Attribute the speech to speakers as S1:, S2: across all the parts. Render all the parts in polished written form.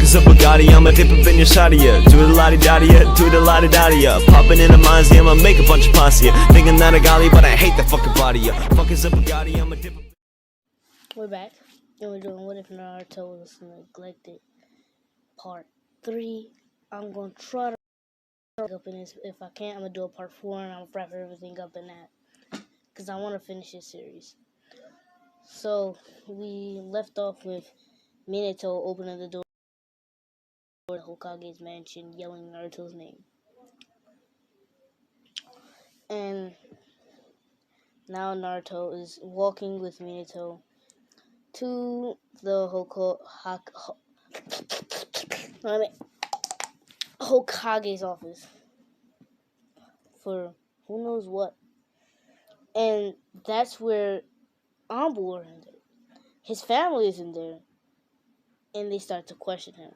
S1: is a Bugatti, I'ma dip up in your shot of ya. Do the lottie-dotty-ya, do the lottie-dotty-ya. Popping in the minds, I'ma make a bunch of posse ya. Thinking that I golly, but I hate the fucking body ya. Fuck is a Bugatti, I'ma dip up.
S2: We're back, and we're doing What If Naruto Was Neglected, Part 3. I'm going to try to wrap up in this. If I can't, I'm going to do a Part 4, and I'm going to wrap everything up in that, because I want to finish this series. So, we left off with Minato opening the door to Hokage's mansion, yelling Naruto's name. And now Naruto is walking with Minato to the Hokage's office for who knows what. And that's where Anbu is in there. His family is in there. And they start to question him.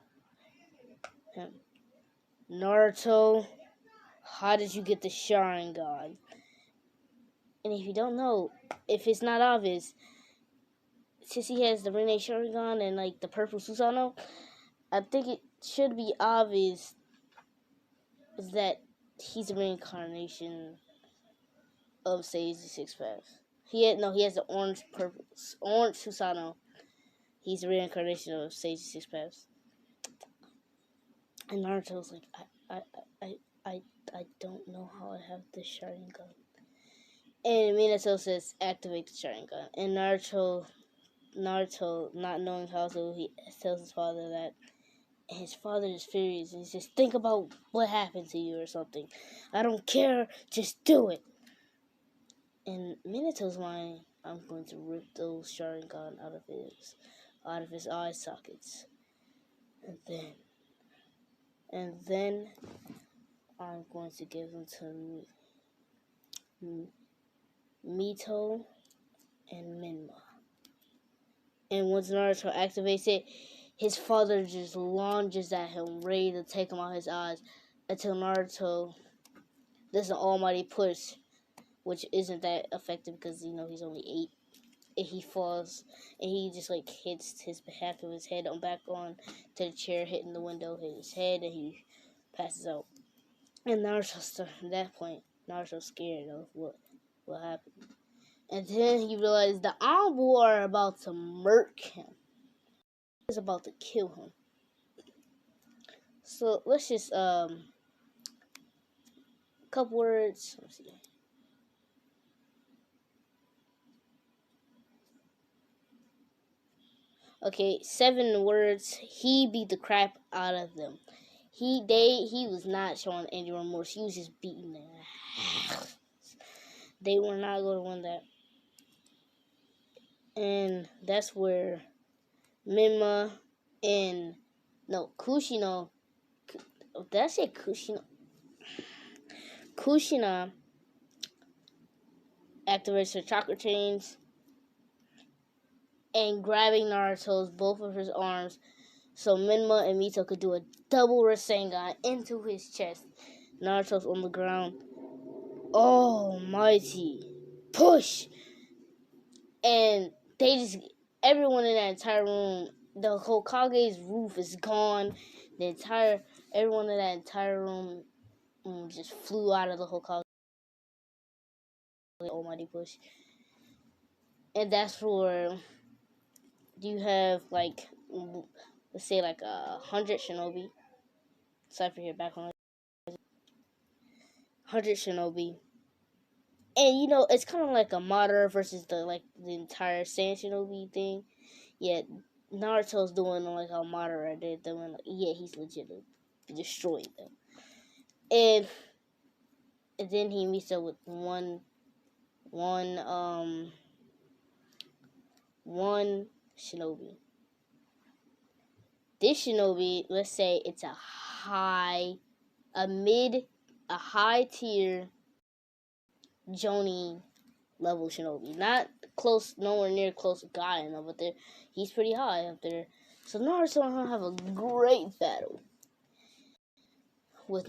S2: Naruto, how did you get the Sharingan? And if you don't know, if it's not obvious, since he has the Rinne Sharingan and like the purple Susanoo, I think it should be obvious that he's a reincarnation of Sage 6 Paths. He has the orange Susanoo. He's a reincarnation of Sage 6 Paths. And Naruto's like, I don't know how I have the Sharingan. And Minato says, activate the Sharingan. And Naruto, not knowing how to, he tells his father that. And his father is furious. And he says, think about what happened to you or something. I don't care, just do it. In Minato's mind, I'm going to rip those Sharingan out of his eye sockets. And then I'm going to give them to Mito and Minma. And once Naruto activates it, his father just lunges at him, ready to take him out his eyes, until Naruto does an almighty push, which isn't that effective because, he's only 8. And he falls, and he just, hits his half of his head back on to the chair, hitting the window, hit his head, and he passes out. And Naruto, at that point, Naruto's scared of what happened. And then he realized the Anbu are about to murk him. He's about to kill him. So, let's just, couple words. Let's see. Okay, 7 words. He beat the crap out of them. He was not showing any remorse. He was just beating them. They were not going to win that. And that's where Minma and Kushina. Did I say Kushina? Kushina activates her chakra chains and grabbing both of his arms so Minma and Mito could do a double Rasengan into his chest. Naruto's on the ground. Almighty push! And everyone in that entire room, the Hokage's roof is gone. Everyone in that entire room just flew out of the Hokage. Almighty push. And that's for, you have, let's say 100 shinobi. Cypher here, back on 100 shinobi. And, it's kind of like a Madara versus the entire Sand Shinobi thing. Yeah, Naruto's doing how Madara did them. He's legit destroying them. And then he meets up with one shinobi. This shinobi, let's say it's a high tier Jonin level shinobi. Not close, nowhere near close guy, but he's pretty high up there. So Naruto and him have a great battle. With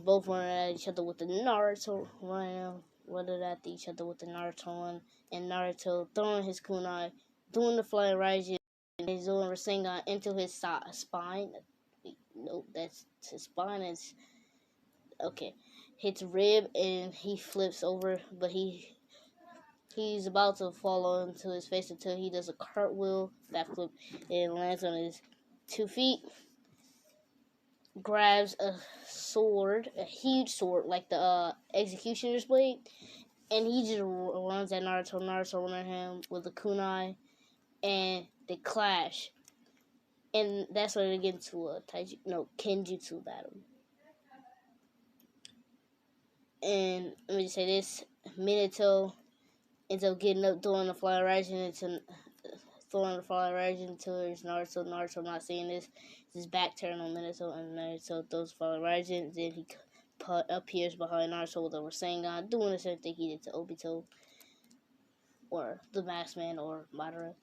S2: both running at each other with the Naruto running at each other with the Naruto one, and Naruto throwing his kunai, doing the flying Raijin, He's doing Rasengan into his spine. Nope, that's his spine. Is okay. Hits rib and he flips over, but he's about to fall onto his face until he does a cartwheel, backflip, and lands on his 2 feet. Grabs a sword, a huge sword, like the executioner's blade, and he just runs at Naruto. Naruto running him with a kunai, and they clash. And that's when they get into a Kenjutsu battle. And let me just say this: Minato ends up getting up, throwing the flying Raijin towards Naruto. Naruto not seeing this, his back turned on Minato, and Minato throws flying Raijin. Then he appears behind Naruto with a Rasengan, doing the same thing he did to Obito, or the Masked Man, or Madara,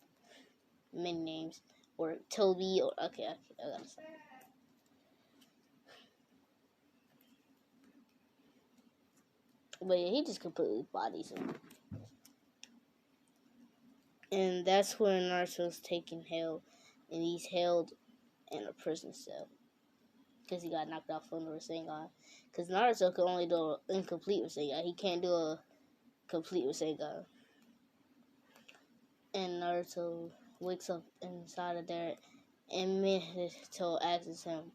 S2: many names, or Toby, or okay, I gotta stop. But yeah, he just completely bodies him. And that's when Naruto's taken held, and he's held in a prison cell because he got knocked out from the Rasengan. Because Naruto can only do an incomplete Rasengan. He can't do a complete Rasengan. And Naruto wakes up inside of there, and Minato asks him,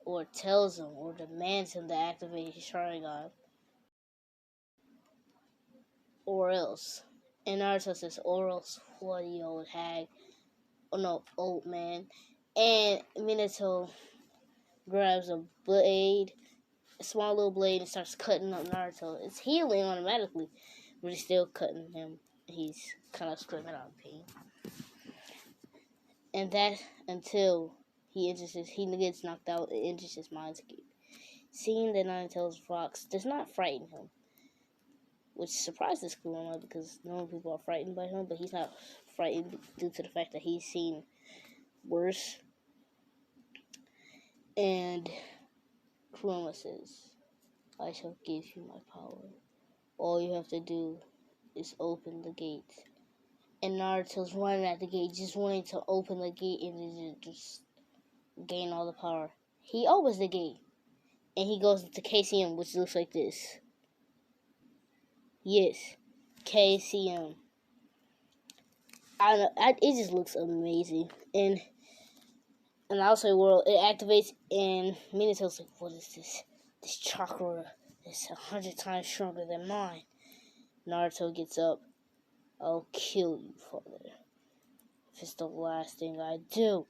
S2: or tells him, or demands him to activate his Sharingan, or else. And Naruto says, or else, what, you old hag? Oh no, old man. And Minato grabs a blade, a small little blade, and starts cutting up Naruto. It's healing automatically, but he's still cutting him. He's kind of screaming out in pain. And that until he gets knocked out, it enters his mind again. Seeing that Ninetales rocks does not frighten him, which surprises Kurama because normal people are frightened by him, but he's not frightened due to the fact that he's seen worse. And Kurama says, I shall give you my power. All you have to do is open the gate. And Naruto's running at the gate, just wanting to open the gate and just gain all the power. He opens the gate, and he goes into KCM, which looks like this. Yes, KCM. I don't know, it just looks amazing. And in the outside world, it activates, and Minato's like, what is this? This chakra is 100 times stronger than mine. Naruto gets up. I'll kill you, father, if it's the last thing I do.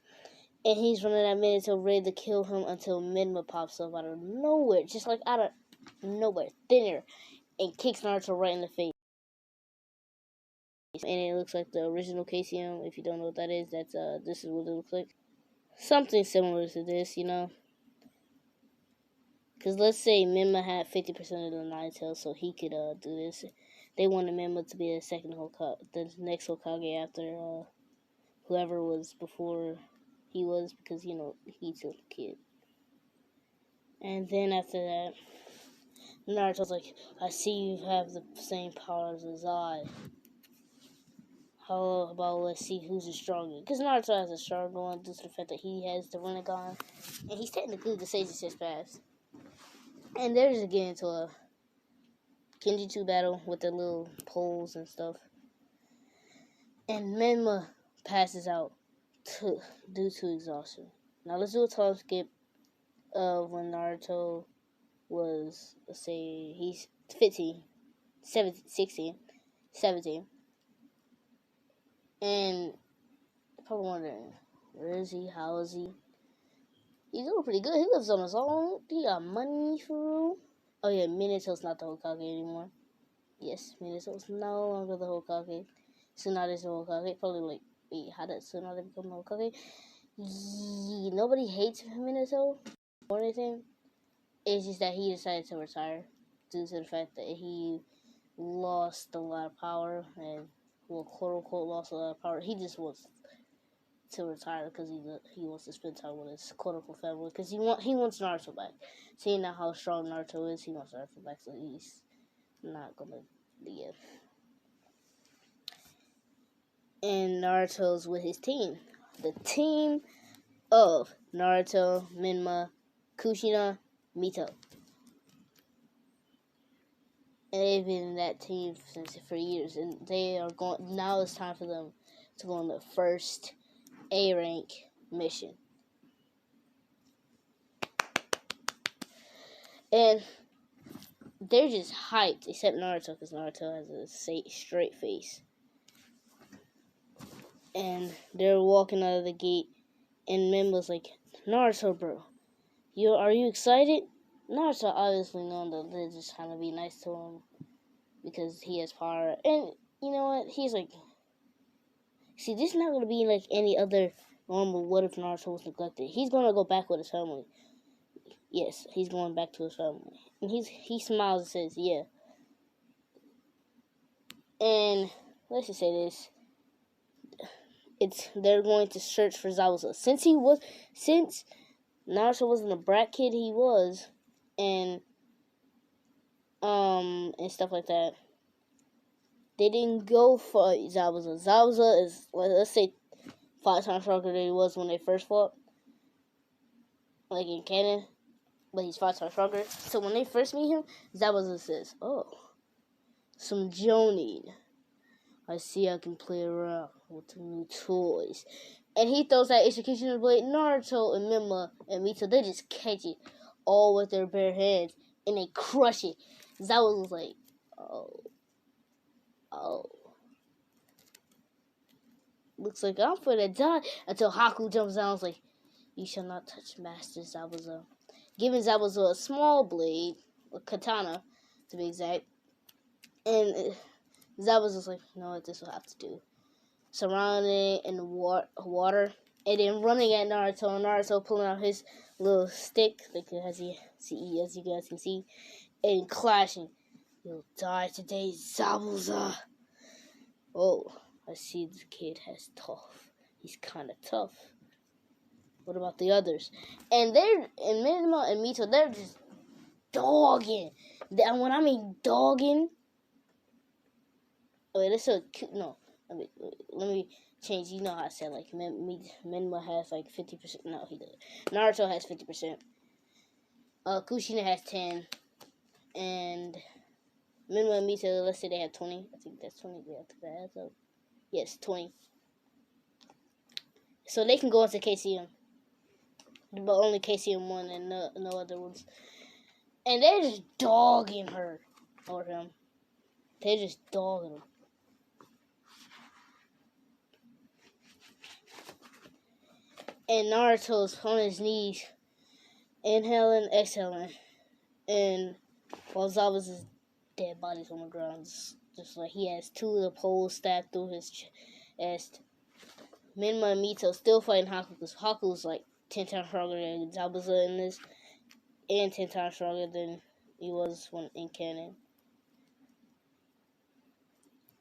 S2: And he's running at Minato, ready to kill him until Minma pops up out of nowhere, just like out of nowhere, thin air, and kicks Naruto right in the face. And it looks like the original KCM. If you don't know what that is, that's this is what it looks like. Something similar to this, you know. Because let's say Minma had 50% of the Ninetales, so he could do this. They wanted Minma to be the next Hokage after whoever was before he was, because, you know, he's a kid. And then after that, Naruto's like, I see you have the same powers as I. How about let's see who's the strongest? Because Naruto has a stronger one due to the fact that he has the Rinnegan, and he's technically the Sage Assist Pass. And they're just getting into a Kenjutsu battle with the little poles and stuff. And Menma passes out due to exhaustion. Now let's do a time skip of when Naruto was, let's say, he's 15, 17, 16, 17. And probably wondering, where is he? How is he? He's doing pretty good. He lives on his own. He got money for real. Oh yeah, Minato's not the Hokage anymore. Yes, Minato's no longer the Hokage. Tsunade's the Hokage. Probably like, wait, how did Tsunade become the Hokage? Nobody hates Minato or anything. It's just that he decided to retire due to the fact that he lost a lot of power and, well, quote unquote, lost a lot of power. He just wants to retire because he wants to spend time with his quote unquote family because he wants Naruto back. Seeing now how strong Naruto is, he wants Naruto back, so he's not gonna be it. And Naruto's with his team. the team of Naruto, Minma, Kushina, Mito. And they've been in that team for years, and they are going. Now it's time for them to go on the first A rank mission. And they're just hyped, except Naruto, because Naruto has a straight face. And they're walking out of the gate, and Minma's like, Naruto, bro, are you excited? Naruto obviously known that they're just trying to be nice to him because he has power. And you know what? He's like, see, this is not going to be like any other normal what if Naruto was neglected. He's going to go back with his family. Yes, he's going back to his family. And he smiles and says, yeah. And let's just say this. They're going to search for Zabuza. Since Naruto wasn't a brat kid, he was, and stuff like that. They didn't go for Zabuza. Zabuza is, let's say, 5 times stronger than he was when they first fought, like in canon. But he's 5 times stronger. So when they first meet him, Zabuza says, "Oh, some Jonin. I see I can play around with the new toys." And he throws that executioner blade. Naruto and Minma and Mito, they just catch it all with their bare hands. And they crush it. Zabuza was like, oh. Looks like I'm finna die. Until Haku jumps down and is like, you shall not touch Master Zabuza. Giving Zabuza a small blade, a katana to be exact. And Zabuza's like, you know what, this will have to do. Surrounding it in the water, and then running at Naruto, and Naruto pulling out his little stick, like as you guys can see, and clashing. You'll die today, Zabuza. Oh, I see this kid has tough. He's kind of tough. What about the others? And Minma and Mito, they're just dogging. And when I mean dogging, wait, that's so cute. No, let me change. You know how I said like Minma has like 50%. No, he doesn't. Naruto has 50%. Kushina has 10, and Minma and Mito, let's say they have 20. I think that's 20. Yeah, I think that adds up. Yes, 20. So they can go into KCM, but only KCM 1 and no other ones. And they're just dogging her or him. They're just dogging him. And Naruto's on his knees, inhaling, exhaling, and while Zabuza's dead body's on the ground, just like he has 2 of the poles stabbed through his chest. Minma and Mito still fighting Haku, because Haku's like 10 times stronger than Zabuza in this, and 10 times stronger than he was when in canon.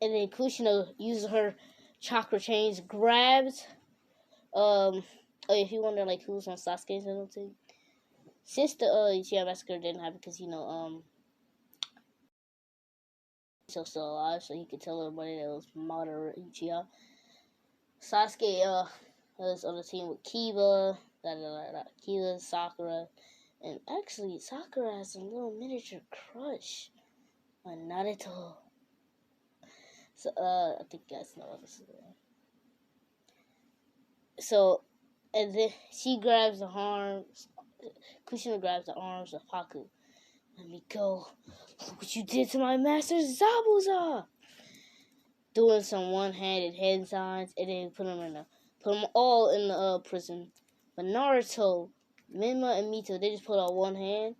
S2: And then Kushina uses her chakra chains, grabs, if you wonder like who's on Sasuke's little team, since the Uchiha massacre didn't happen, because Mito's still alive, so he could tell everybody that it was Madara Uchiha. Sasuke was on the team with Kiba, Kiba, Sakura, and actually Sakura has a little miniature crush on Naruto. So I think you guys know what this is. So, and then she grabs the arms. Kushina grabs the arms of Haku. Let me go. Look what you did to my master Zabuza. Doing some one-handed hand signs, and then put them all in the prison. But Naruto, Minma, and Mito, they just put out one hand,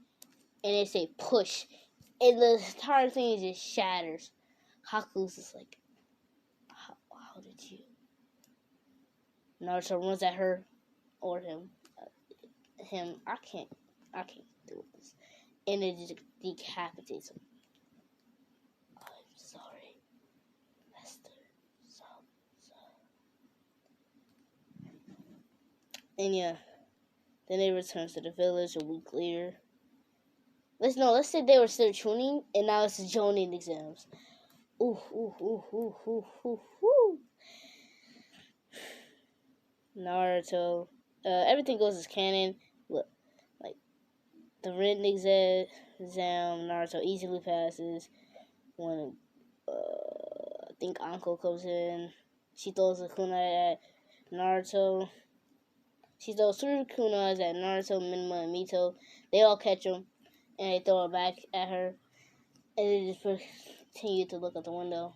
S2: and they say push, and the entire thing just shatters. Haku's just like, how did you? Naruto runs at her or him. I can't do this, and it just decapitates him. I'm sorry, Master Zabuza. And yeah, then they return to the village a week later. Let's say they were still tuning, and now it's the Jonin exams. Ooh. Naruto. Everything goes as canon. Look, like the written exam, Naruto easily passes. When I think Anko comes in, she throws a kunai at Naruto. She throws 3 kunais at Naruto, Minma, and Mito. They all catch them, and they throw it back at her. And they just continue to look at the window.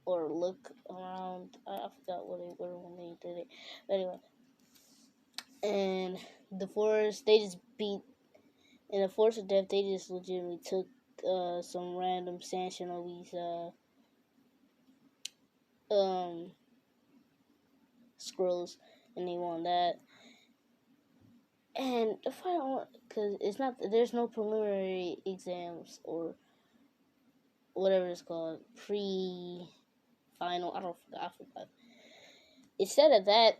S2: Or look around. I forgot what they were when they did it. But anyway. And the forest, they just beat. In the forest of death, they just legitimately took some random Sand Shinobi's scrolls, and they won that. And the final, because it's not, there's no preliminary exams or whatever it's called, pre-final. I forgot. Instead of that,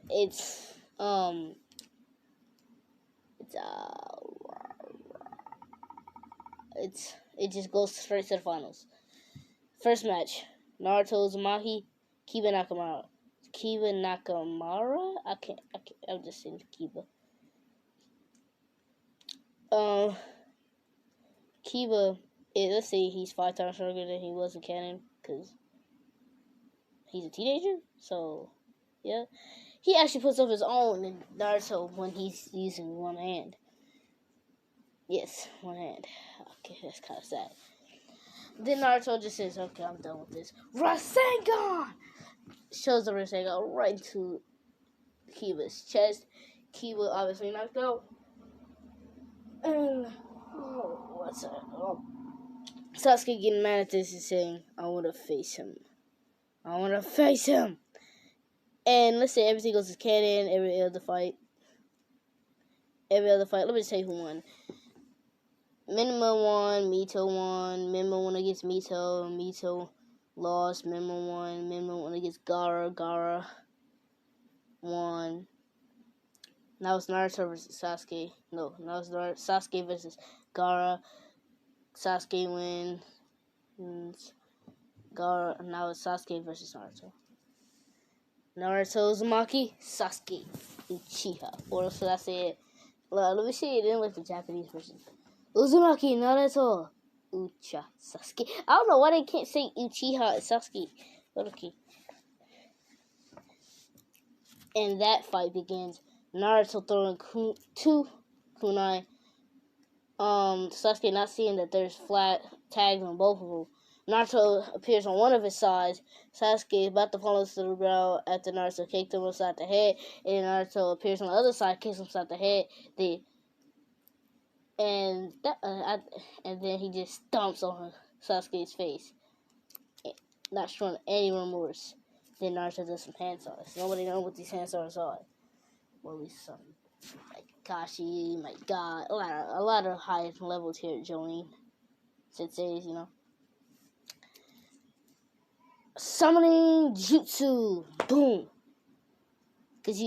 S2: it just goes straight to the finals. First match: Naruto Uzumaki, Kiba Nakamura. Kiba Nakamura? I'm just saying Kiba. Kiba, let's say he's 5 times stronger than he was in canon, because he's a teenager, so, yeah. He actually puts up his own in Naruto when he's using one hand. Yes, one hand. Okay, that's kind of sad. Then Naruto just says, okay, I'm done with this. Rasengan! Shows the Rasengan right into Kiba's chest. Kiba obviously knocked out. And, what's that? Sasuke getting mad at this and saying, I want to face him. I want to face him! And let's say everything goes as canon, every other fight. Let me just say who won. Minima won, Mito won, Minima won against Mito lost, Minima won against Gara won. Now it's Naruto versus Sasuke. No, now it's Sasuke versus Gara. Sasuke wins. Gara, now it's Sasuke versus Naruto. Naruto Uzumaki, Sasuke Uchiha. Or should I say it? Let me see it in like the Japanese version. Uzumaki, Naruto, Uchiha, Sasuke. I don't know why they can't say Uchiha and Sasuke. But okay. And that fight begins. Naruto throwing 2 kunai. Sasuke not seeing that there's flat tags on both of them. Naruto appears on one of his sides. Sasuke is about to fall into the ground after Naruto kicked him upside the head. And Naruto appears on the other side, kicks him upside the head. And then he just stomps on Sasuke's face, not showing any remorse. Then Naruto does some hand stars. Nobody knows what these hand stars are. Well, at least some, like Kashi, my God, a lot of high level tier Jonin senseis, you know. Summoning Jutsu, boom. Cause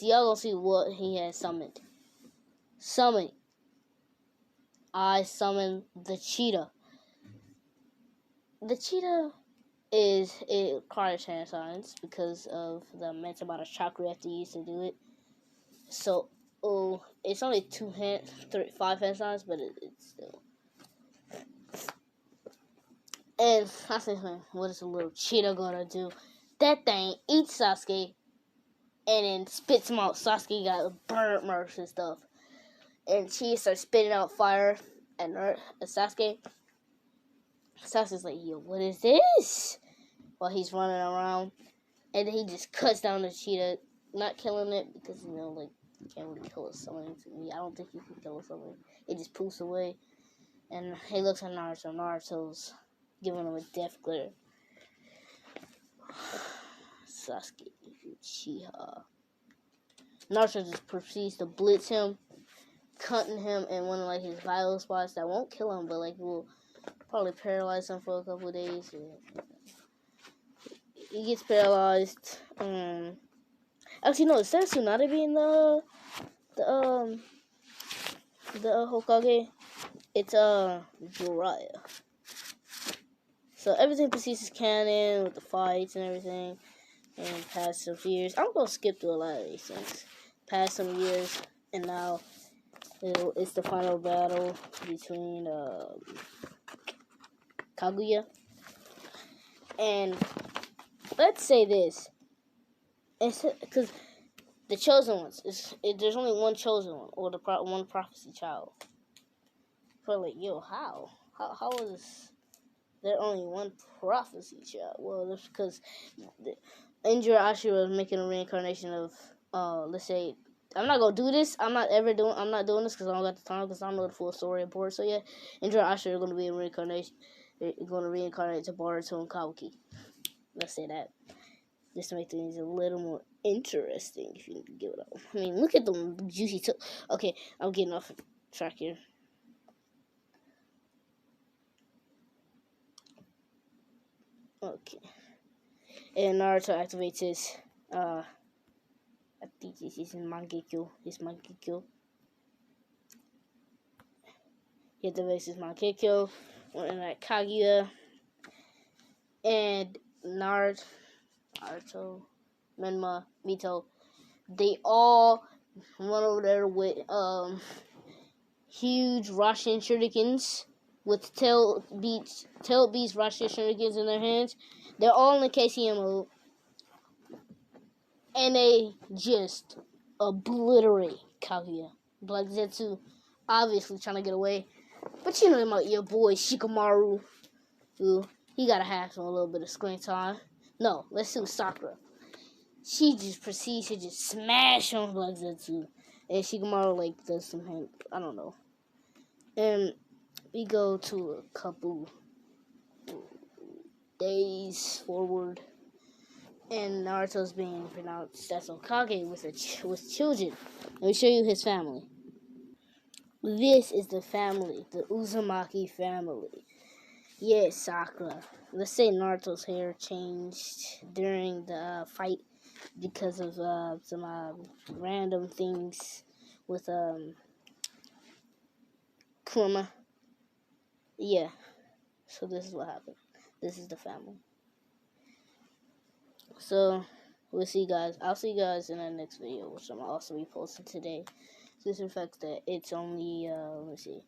S2: y'all gonna see what he has summoned. Summoning. I summon the cheetah. The cheetah it requires hand signs because of the immense amount of chakra you have to use to do it. So, it's only 5 hand signs, but it's still. And I said, what is a little cheetah gonna do? That thing eats Sasuke and then spits him out. Sasuke got burnt marks and stuff. And she starts spitting out fire at Sasuke. Sasuke's like, yo, what is this? While he's running around. And then he just cuts down the cheetah, not killing it because, you can't really kill a summon to me. I don't think you can kill a summon. It just poofs away. And he looks at Naruto. Naruto's giving him a death glare. Sasuke Uchiha. Naruto just proceeds to blitz him, cutting him in one of his vital spots that won't kill him, but will probably paralyze him for a couple of days. He gets paralyzed. Actually, no, instead of Tsunade being the Hokage, it's Jiraiya. So everything proceeds as canon with the fights and everything. and past some years. I'm gonna skip through a lot of these things. Past some years, and now it's the final battle between Kaguya. And let's say this, because the chosen ones, there's only one chosen one, or one prophecy child. But like, yo, how is there only one prophecy child? Well, that's because Indra Ashura was making a reincarnation of, let's say, I'm not gonna do this. I'm not doing this because I don't got the time, because I don't know the full story of Boruto. So yeah, Indra Ashura is gonna be a reincarnation. Going to reincarnate to Boruto and Kawaki. Let's say that, just to make things a little more interesting, if you can give it up. I mean, look at them juicy Okay, I'm getting off track here. Okay. And Naruto activates his, I think this is Mangekyo. His Mangekyo. He activates his Mangekyo. And like Kaguya. And Naruto, Menma, Mito. They all run over there with, huge Rasen shurikens. With tail beats Rasen shurikens in their hands. They're all in the KCM mode. And they just obliterate Kaguya. Black Zetsu obviously trying to get away. But you know your boy Shikamaru. Who, he gotta have a little bit of screen time. No, let's do Sakura. She just proceeds to just smash on Black Zetsu. And Shikamaru like does some, I don't know. And we go to a couple days forward, and Naruto's being pronounced Sasokage with children. Let me show you his family. This is the family, the Uzumaki family. Yes, Sakura. Let's say Naruto's hair changed during the fight because of some random things with Kurama. Yeah, so this is what happened. This is the family. So, we'll see you guys. I'll see you guys in the next video, which I'm also be posting today. So this is the fact that it's only, let's see,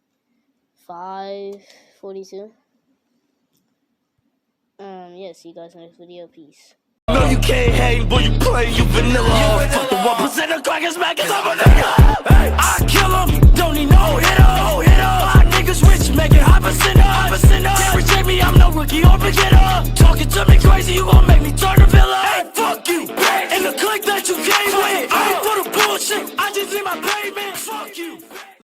S2: 5:42. Yeah, see you guys in the next video. Peace.
S1: No, you can't hang, boy, you play, you vanilla. Fuck the 1% of crackers back, cause I'm a nigga. I kill him, don't need no hitter. My niggas rich, making high percent. Can't reject me, I'm no rookie or beginner. Talking to me crazy, you gon' make me turn a villain.